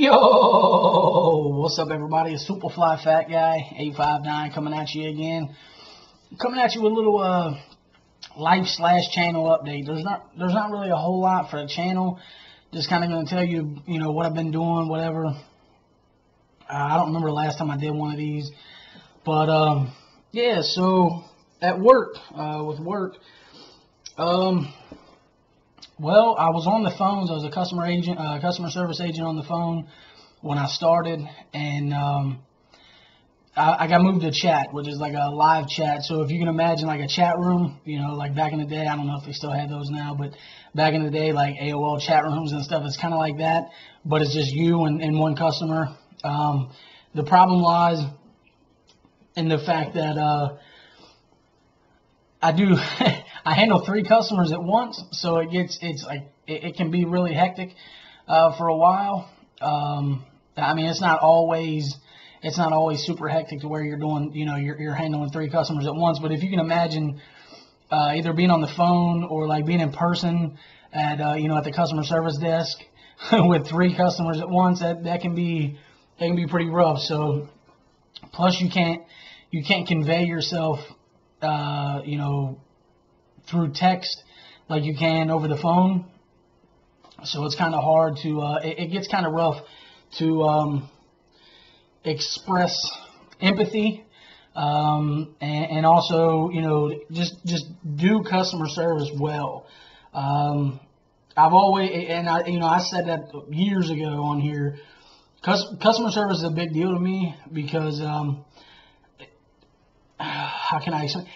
Yo, what's up, everybody? It's Superfly Fat Guy 859 coming at you again. Coming at you with a little life/channel update. There's not really a whole lot for the channel. Just kind of going to tell you, what I've been doing, whatever. I don't remember the last time I did one of these, but yeah. So at work, with work, well, I was on the phones. I was a customer service agent on the phone when I started, and I got moved to chat, which is like a live chat. So if you can imagine like a chat room, like back in the day, I don't know if they still have those now, but back in the day, like AOL chat rooms and stuff, it's kind of like that, but it's just you and one customer. The problem lies in the fact that I do I handle 3 customers at once, so it can be really hectic for a while. I mean, it's not always super hectic to where you're doing, you're handling 3 customers at once. But if you can imagine either being on the phone or like being in person at at the customer service desk with 3 customers at once, that can be pretty rough. So plus you can't convey yourself through text like you can over the phone. So it's kind of hard to, it gets kind of rough to express empathy, and also, just do customer service well. I've always, and I said that years ago on here, customer service is a big deal to me because, how can I explain?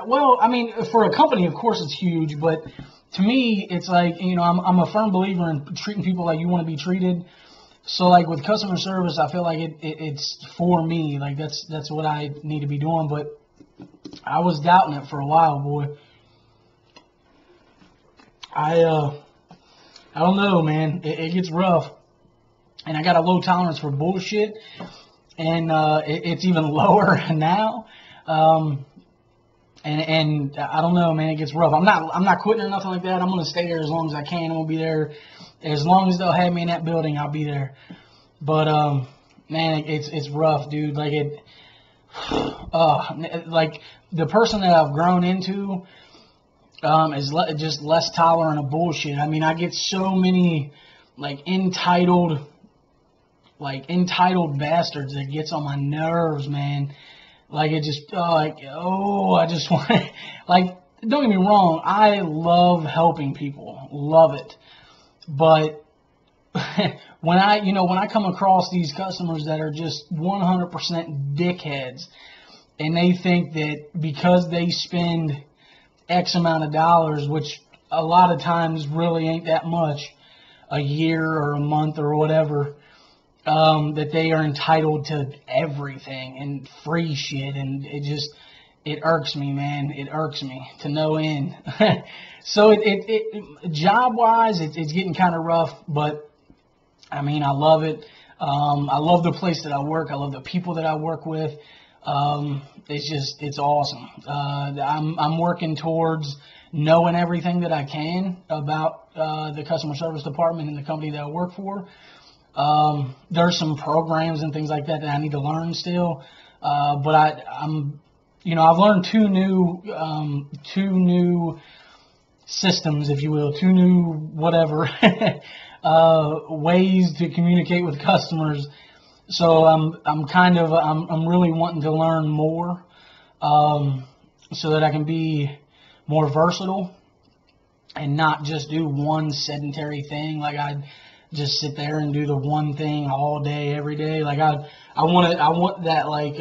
Well, I mean, for a company, of course, it's huge, but to me, it's like, I'm a firm believer in treating people like you want to be treated. So, like, with customer service, I feel like it's for me. Like, that's what I need to be doing, but I was doubting it for a while, boy. I don't know, man. It gets rough, and I got a low tolerance for bullshit, and it's even lower now. And I don't know, man, it gets rough. I'm not quitting or nothing like that. I'm gonna stay there as long as I can. I'm gonna be there as long as they'll have me in that building. I'll be there. But man, it's rough, dude. Like like the person that I've grown into is just less tolerant of bullshit. I mean, I get so many like entitled bastards that gets on my nerves, man. Like, it just, I just want to, like, don't get me wrong, I love helping people, love it, but when I come across these customers that are just 100% dickheads, and they think that because they spend X amount of dollars, which a lot of times really ain't that much, a year or a month or whatever, that they are entitled to everything and free shit, and it irks me, man. It irks me to no end. So it job wise, it's getting kind of rough, but I mean, I love it. I love the place that I work. I love the people that I work with. It's awesome. I'm working towards knowing everything that I can about the customer service department and the company that I work for. There's some programs and things like that I need to learn still, but I've learned two new systems, if you will, 2 new whatever ways to communicate with customers. So I'm really wanting to learn more, so that I can be more versatile and not just do one sedentary thing. Like, I just sit there and do the one thing all day, every day. Like, I want that, like,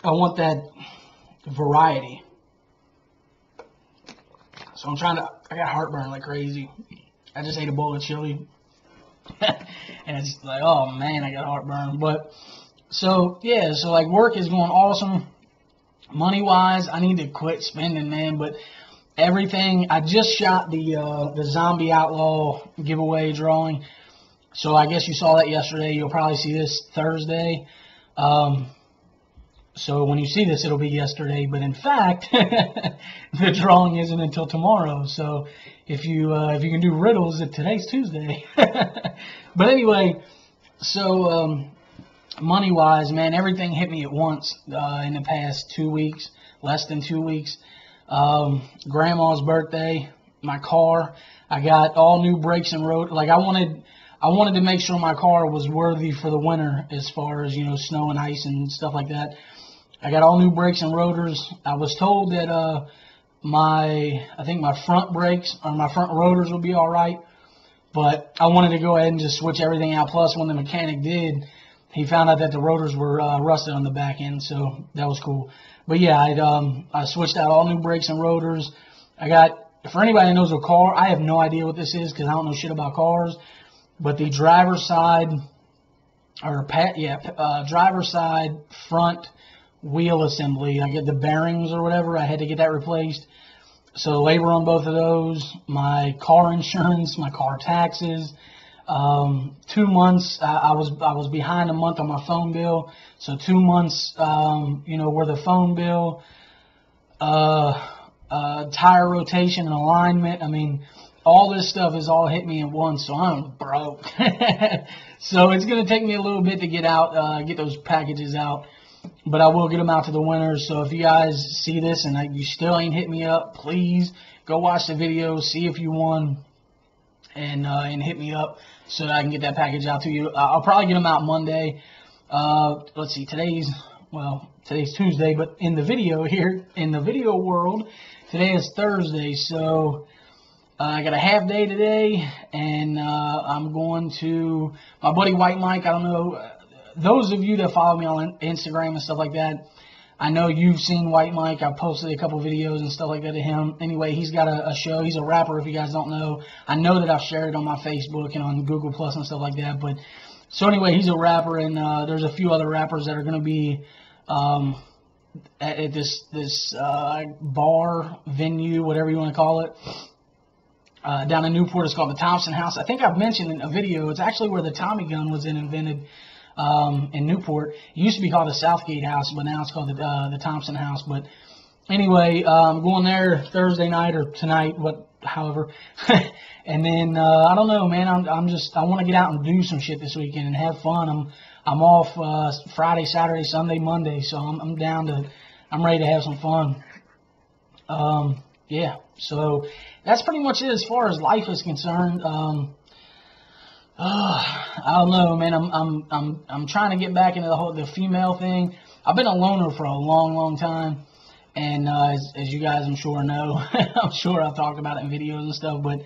I want that variety. So I got heartburn like crazy. I just ate a bowl of chili. And it's like, oh man, I got heartburn. But, so, yeah, so like work is going awesome. Money wise, I need to quit spending, man, but everything, I just shot the Zombie Outlaw giveaway drawing, so I guess you saw that yesterday. You'll probably see this Thursday. So So when you see this, it'll be yesterday. But in fact, the drawing isn't until tomorrow. So if you can do riddles, today's Tuesday. But anyway, so money-wise, man, everything hit me at once in the past 2 weeks, less than 2 weeks. Grandma's birthday, my car. I got all new brakes and road. Like I wanted to make sure my car was worthy for the winter as far as, snow and ice and stuff like that. I got all new brakes and rotors. I was told that I think my front brakes or my front rotors would be all right, but I wanted to go ahead and just switch everything out. Plus, when the mechanic did, he found out that the rotors were rusted on the back end, so that was cool. But yeah, I switched out all new brakes and rotors. I got, for anybody that knows a car, I have no idea what this is because I don't know shit about cars, but the driver's side, driver's side front wheel assembly, I get the bearings or whatever, I had to get that replaced. So labor on both of those, my car insurance, my car taxes, 2 months, I was behind a month on my phone bill, so 2 months, worth of phone bill, tire rotation and alignment. I mean, all this stuff is all hit me at once, so I'm broke. So it's going to take me a little bit to get those packages out. But I will get them out to the winners. So if you guys see this and you still ain't hit me up, please go watch the video, see if you won, and hit me up so that I can get that package out to you. I'll probably get them out Monday. Let's see, today's Tuesday, but in the video world, today is Thursday. So I got a half day today, and I'm going to my buddy White Mike. I don't know. Those of you that follow me on Instagram and stuff like that, I know you've seen White Mike. I posted a couple videos and stuff like that to him. Anyway, he's got a show. He's a rapper, if you guys don't know. I know that I've shared it on my Facebook and on Google Plus and stuff like that. But so anyway, he's a rapper, and there's a few other rappers that are going to be at this bar, venue, whatever you want to call it, down in Newport. It's called the Thompson House. I think I've mentioned in a video, it's actually where the Tommy gun was invented. In Newport. It used to be called the Southgate House, but now it's called the Thompson House. But anyway, I'm going there Thursday night or tonight, however. And then I don't know, man. I want to get out and do some shit this weekend and have fun. I'm off Friday, Saturday, Sunday, Monday, so I'm ready to have some fun. Yeah. So that's pretty much it as far as life is concerned. I don't know, man. I'm trying to get back into the female thing. I've been a loner for a long time, and as you guys I'm sure know, I'm sure I've talked about it in videos and stuff. But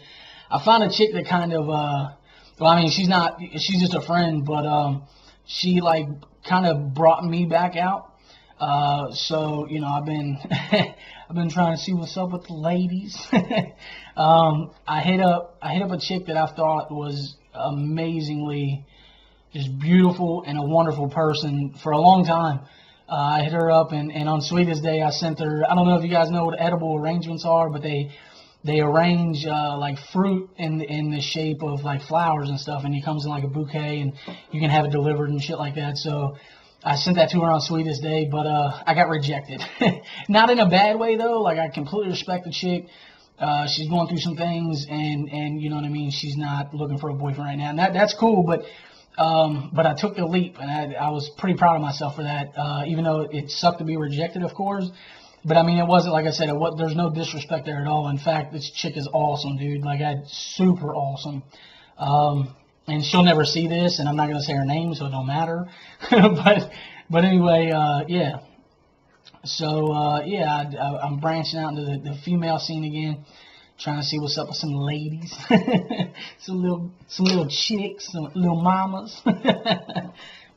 I found a chick that kind of, she's just a friend, but she like kind of brought me back out. So I've been I've been trying to see what's up with the ladies. I hit up a chick that I thought was amazingly just beautiful and a wonderful person for a long time. I hit her up, and on Sweetest Day I sent her, I don't know if you guys know what edible arrangements are, but they arrange like fruit in the shape of like flowers and stuff, and it comes in like a bouquet, and you can have it delivered and shit like that. So I sent that to her on Sweetest Day, but I got rejected. Not in a bad way though. Like, I completely respect the chick. She's going through some things, and you know what I mean. She's not looking for a boyfriend right now, and that's cool. But I took the leap, and I was pretty proud of myself for that. Even though it sucked to be rejected, of course. But I mean, it wasn't, like I said, there's no disrespect there at all. In fact, this chick is awesome, dude. Like, super awesome. And she'll never see this, and I'm not gonna say her name, so it don't matter. but anyway, yeah. So, yeah, I'm branching out into the female scene again, trying to see what's up with some ladies, some little chicks, some little mamas.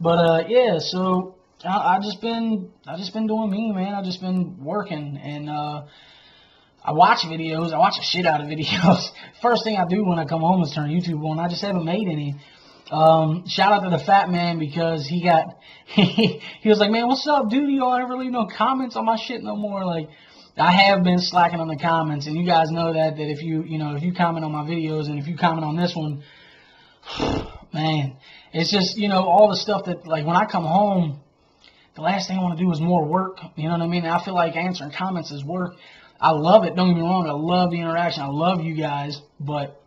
But, yeah, so I just been doing me, man. I just been working, and I watch videos. I watch a shit out of videos. First thing I do when I come home is turn YouTube on. I just haven't made any. Shout out to the fat man, because he was like, man, what's up, dude? You don't ever leave no comments on my shit no more. Like, I have been slacking on the comments, and you guys know that if you comment on my videos, and if you comment on this one, man, it's just, all the stuff that, like, when I come home, the last thing I want to do is more work. You know what I mean? I feel like answering comments is work. I love it. Don't get me wrong. I love the interaction. I love you guys. But,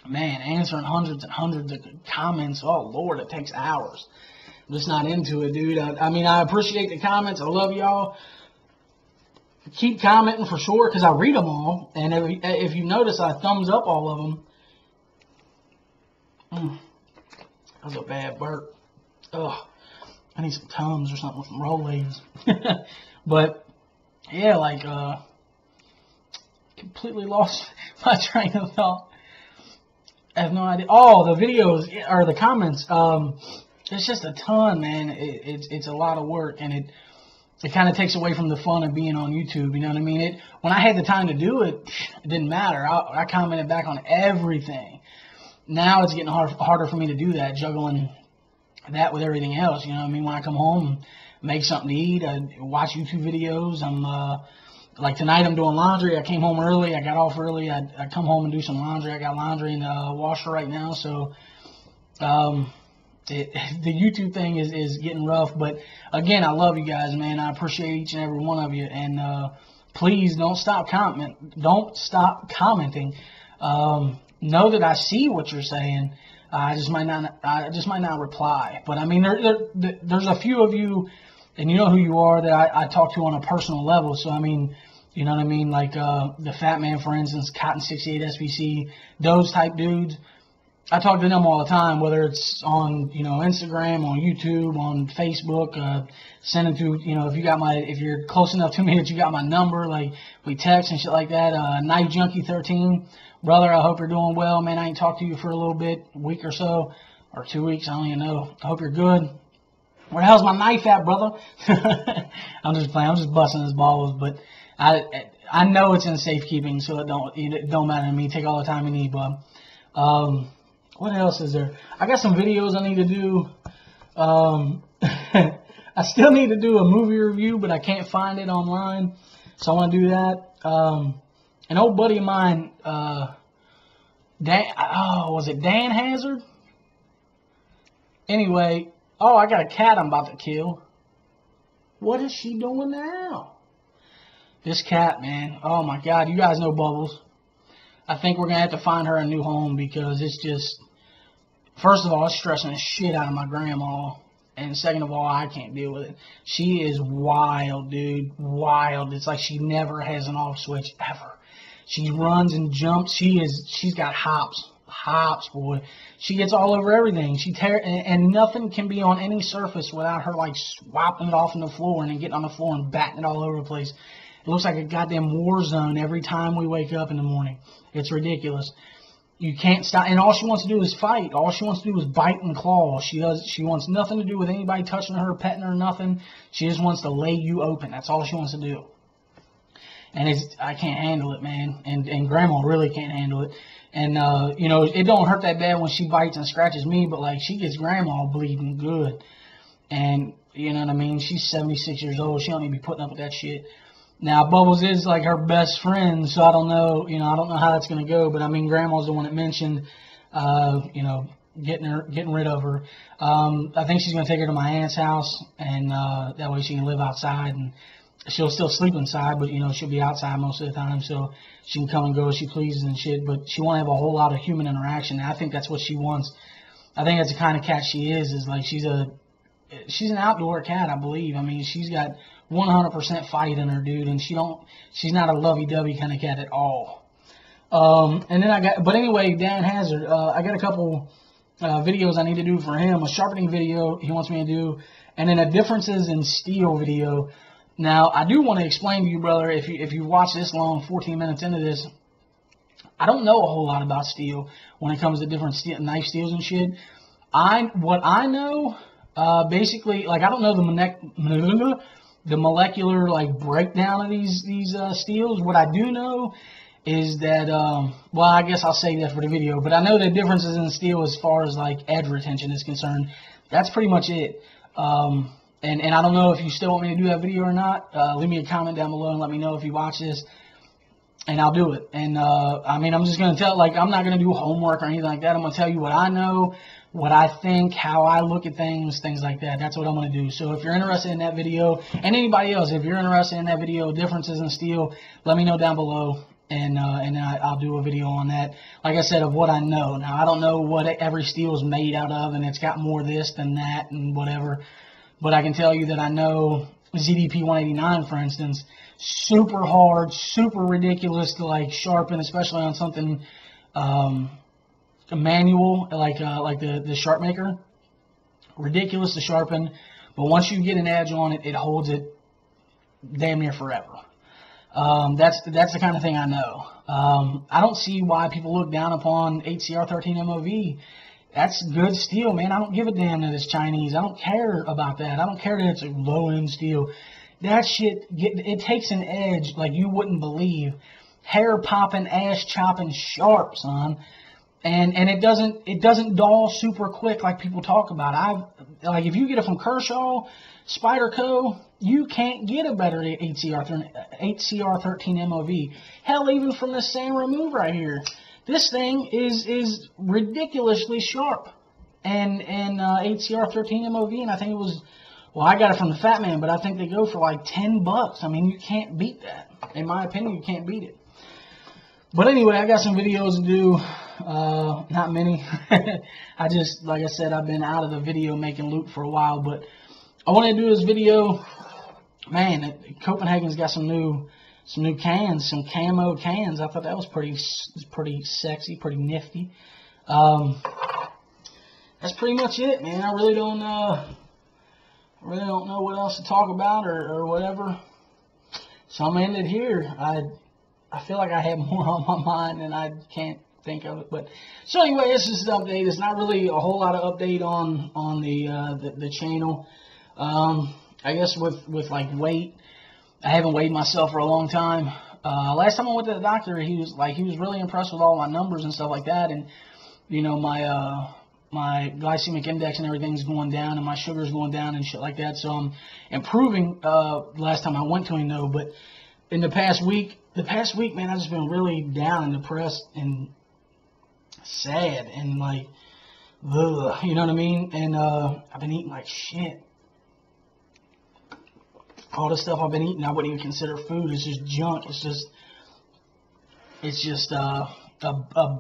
man, answering hundreds and hundreds of comments, oh, Lord, it takes hours. I'm just not into it, dude. I mean, I appreciate the comments. I love y'all. Keep commenting for sure because I read them all. And if you notice, I thumbs up all of them. That was a bad burp. Ugh. I need some Tums or something with some Rolaids. But, yeah, like, completely lost my train of thought. I have no idea. Oh, the videos, or the comments, it's just a ton, man. It's a lot of work, and it kind of takes away from the fun of being on YouTube, you know what I mean? When I had the time to do it, it didn't matter. I commented back on everything. Now it's getting harder for me to do that, juggling that with everything else, you know what I mean? When I come home, make something to eat, I watch YouTube videos. Like tonight I'm doing laundry. I came home early. I got off early. I come home and do some laundry. I got laundry in the washer right now. So the YouTube thing is getting rough. But, again, I love you guys, man. I appreciate each and every one of you. And please don't stop commenting. Don't stop commenting. Know that I see what you're saying. I just might not reply. But, I mean, there's a few of you, and you know who you are, that I talk to on a personal level. So, I mean, you know what I mean? Like the Fat Man, for instance, Cotton 68 SBC, those type dudes. I talk to them all the time, whether it's on, you know, Instagram, on YouTube, on Facebook, send it to, you know, if you're close enough to me that you got my number, like we text and shit like that. Knife Junkie 13, brother, I hope you're doing well, man. I ain't talked to you for a little bit, a week or so, or 2 weeks, I don't even know. I hope you're good. Where the hell's my knife at, brother? I'm just playing. I'm just busting his balls, but I know it's in safekeeping, so it don't matter to me. Take all the time you need, bub. What else is there? I got some videos I need to do. I still need to do a movie review, but I can't find it online, so I want to do that. An old buddy of mine, was it Dan Hazard? Anyway, I got a cat I'm about to kill. What is she doing now? This cat, man. Oh, my God. You guys know Bubbles. I think we're going to have to find her a new home because it's just, first of all, it's stressing the shit out of my grandma. And second of all, I can't deal with it. She is wild, dude. Wild. It's like she never has an off switch ever. She runs and jumps. She's got hops. Hops, boy. She gets all over everything. And nothing can be on any surface without her, like, swapping it off on the floor and then getting on the floor and batting it all over the place. It looks like a goddamn war zone every time we wake up in the morning. It's ridiculous. You can't stop. And all she wants to do is fight. All she wants to do is bite and claw. She wants nothing to do with anybody touching her, petting her, nothing. She just wants to lay you open. That's all she wants to do. And I can't handle it, man. And Grandma really can't handle it. And, you know, it don't hurt that bad when she bites and scratches me, but, like, she gets Grandma bleeding good. And, you know what I mean? She's 76 years old. She don't need to be putting up with that shit. Now, Bubbles is, like, her best friend, so I don't know, I don't know how that's going to go. But, I mean, Grandma's the one that mentioned, you know, getting rid of her. I think she's going to take her to my aunt's house, and that way she can live outside. And she'll still sleep inside, but, you know, she'll be outside most of the time, so she can come and go as she pleases and shit. But she won't have a whole lot of human interaction. And I think that's what she wants. I think that's the kind of cat she is like she's an outdoor cat, I believe. I mean, she's got 100% fight in her, dude, and she's not a lovey-dovey kind of cat at all. And then but anyway, Dan Hazard, I got a couple videos I need to do for him. A sharpening video he wants me to do, and then a differences in steel video. Now, I do want to explain to you, brother, if you watch this long, 14 minutes into this, I don't know a whole lot about steel when it comes to different knife steels and shit. What I know, basically, like, I don't know the molecular, like, breakdown of these steels. What I do know is that, well, I guess I'll say that for the video, but I know the differences in steel as far as, like, edge retention is concerned. That's pretty much it. And I don't know if you still want me to do that video or not. Leave me a comment down below and let me know if you watch this, and I'll do it. And, I mean, I'm just going to tell, like, I'm not going to do homework or anything like that. I'm going to tell you what I know, what I think, how I look at things like that. That's what I'm going to do. So if you're interested in that video, and anybody else, if you're interested in that video, differences in steel, let me know down below, and I'll do a video on that. Like I said, of what I know. Now, I don't know what every steel is made out of, and it's got more this than that and whatever. But I can tell you that I know ZDP 189, for instance, super hard, super ridiculous to like sharpen, especially on something a manual like the Sharp Maker. Ridiculous to sharpen, but once you get an edge on it, it holds it damn near forever. That's the kind of thing I know. I don't see why people look down upon HCR13 MOV. That's good steel, man. I don't give a damn that it's Chinese. I don't care about that. I don't care that it's a low-end steel. That shit, it takes an edge like you wouldn't believe. Hair popping, ass chopping sharp, son. And it doesn't dull super quick like people talk about. Like if you get it from Kershaw, Spyderco, you can't get a better HCR13 MOV. Hell, even from this same remove right here, this thing is ridiculously sharp. And HCR13 MOV, and I think it was, well, I got it from the Fat Man, but I think they go for like $10. I mean, you can't beat that. In my opinion, you can't beat it. But anyway, I got some videos to do. Not many. I just, like I said, I've been out of the video making loot for a while, but I want to do this video. Man, Copenhagen's got some new cans, some camo cans. I thought that was pretty sexy, pretty nifty. That's pretty much it, man. I really don't know what else to talk about or whatever. So I'm gonna end it here. I feel like I have more on my mind and I can't think of it. But so anyway, this is an update. It's not really a whole lot of update on the channel. I guess with like weight, I haven't weighed myself for a long time. Last time I went to the doctor, he was really impressed with all my numbers and stuff like that, and you know my glycemic index and everything's going down, and my sugar's going down and shit like that. So I'm improving. Last time I went to him though, but in the past week, man, I've just been really down and depressed and sad and like, ugh, you know what I mean? And I've been eating like shit. All the stuff I've been eating, I wouldn't even consider food. It's just junk. It's just a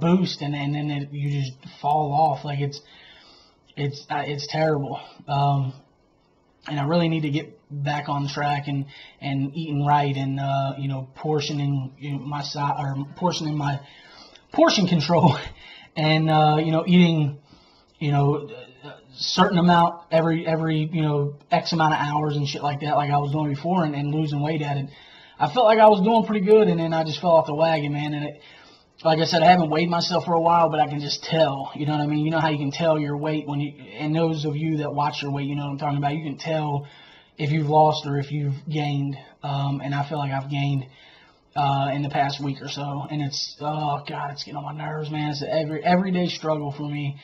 boost, and then you just fall off. Like it's terrible. And I really need to get back on track and eating right, and you know, portioning my portion control, and you know, eating, you know, certain amount every you know, X amount of hours and shit like that, like I was doing before, and losing weight at it. I felt like I was doing pretty good, and then I just fell off the wagon, man. And it, like I said, I haven't weighed myself for a while, but I can just tell. You know what I mean? You know how you can tell your weight when you, and those of you that watch your weight, you know what I'm talking about. You can tell if you've lost or if you've gained. And I feel like I've gained in the past week or so, and it's, oh God, it's getting on my nerves, man. It's an everyday struggle for me.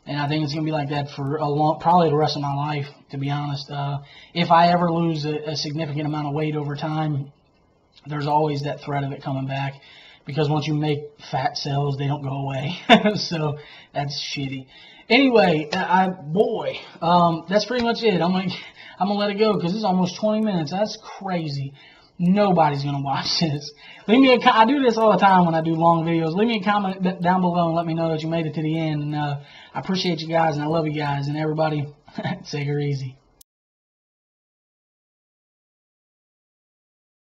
And I think it's going to be like that for probably the rest of my life, to be honest. If I ever lose a significant amount of weight over time, there's always that threat of it coming back. Because once you make fat cells, they don't go away. So that's shitty. Anyway, that's pretty much it. I'm gonna let it go because it's almost 20 minutes. That's crazy. Nobody's gonna watch this. Leave me I do this all the time when I do long videos. Leave me a comment down below and let me know that you made it to the end. And I appreciate you guys, and I love you guys, and everybody. Take her easy.